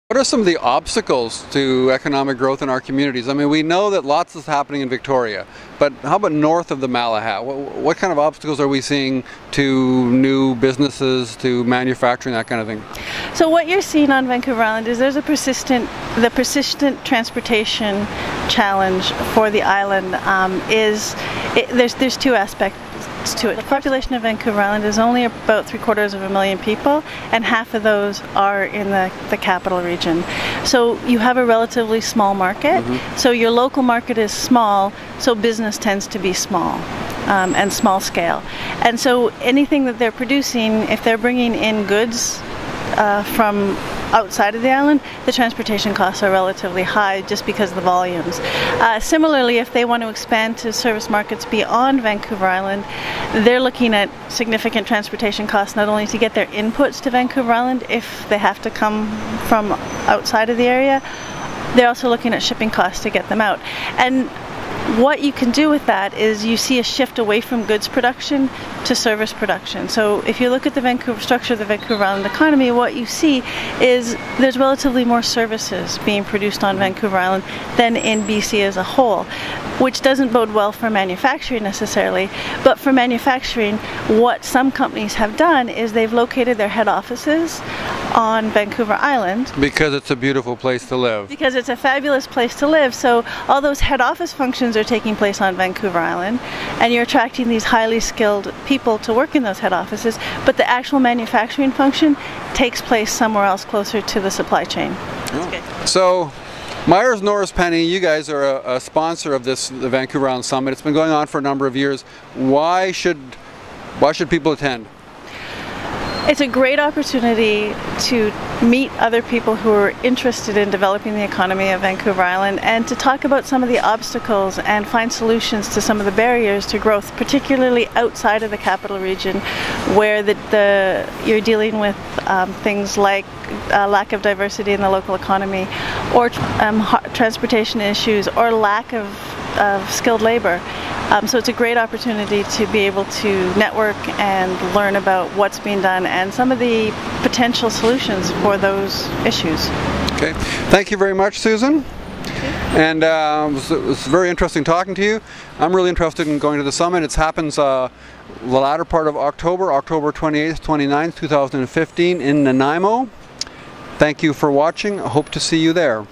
What are some of the obstacles to economic growth in our communities? I mean, we know that lots is happening in Victoria, but how about north of the Malahat? What kind of obstacles are we seeing to new businesses, to manufacturing, that kind of thing? So what you're seeing on Vancouver Island is there's the persistent transportation challenge for the island. There's two aspects to it. The population of Vancouver Island is only about 750,000 people, and half of those are in the capital region. So you have a relatively small market. So your local market is small, so business tends to be small and small scale. And so anything that they're producing, if they're bringing in goods from outside of the island, the transportation costs are relatively high just because of the volumes. Similarly, if they want to expand to service markets beyond Vancouver Island, they're looking at significant transportation costs, not only to get their inputs to Vancouver Island if they have to come from outside of the area, they're also looking at shipping costs to get them out. And what you can do with that is you see a shift away from goods production to service production. So if you look at the structure of the Vancouver Island economy, what you see is there's relatively more services being produced on Vancouver Island than in BC as a whole, which doesn't bode well for manufacturing necessarily. But for manufacturing, what some companies have done is they've located their head offices on Vancouver Island. Because it's a beautiful place to live. Because it's a fabulous place to live. So all those head office functions are taking place on Vancouver Island, and you're attracting these highly skilled people to work in those head offices, but the actual manufacturing function takes place somewhere else closer to the supply chain. Oh. So Myers Norris Penny, you guys are a sponsor of the Vancouver Island Summit. It's been going on for a number of years. Why should people attend? It's a great opportunity to meet other people who are interested in developing the economy of Vancouver Island and to talk about some of the obstacles and find solutions to some of the barriers to growth, particularly outside of the capital region, where you're dealing with things like lack of diversity in the local economy, or transportation issues, or lack of skilled labor. So it's a great opportunity to be able to network and learn about what's being done and some of the potential solutions for those issues. Okay, thank you very much, Susan. And it was very interesting talking to you. I'm really interested in going to the summit. It happens the latter part of October 28th, 29th, 2015 in Nanaimo. Thank you for watching. I hope to see you there.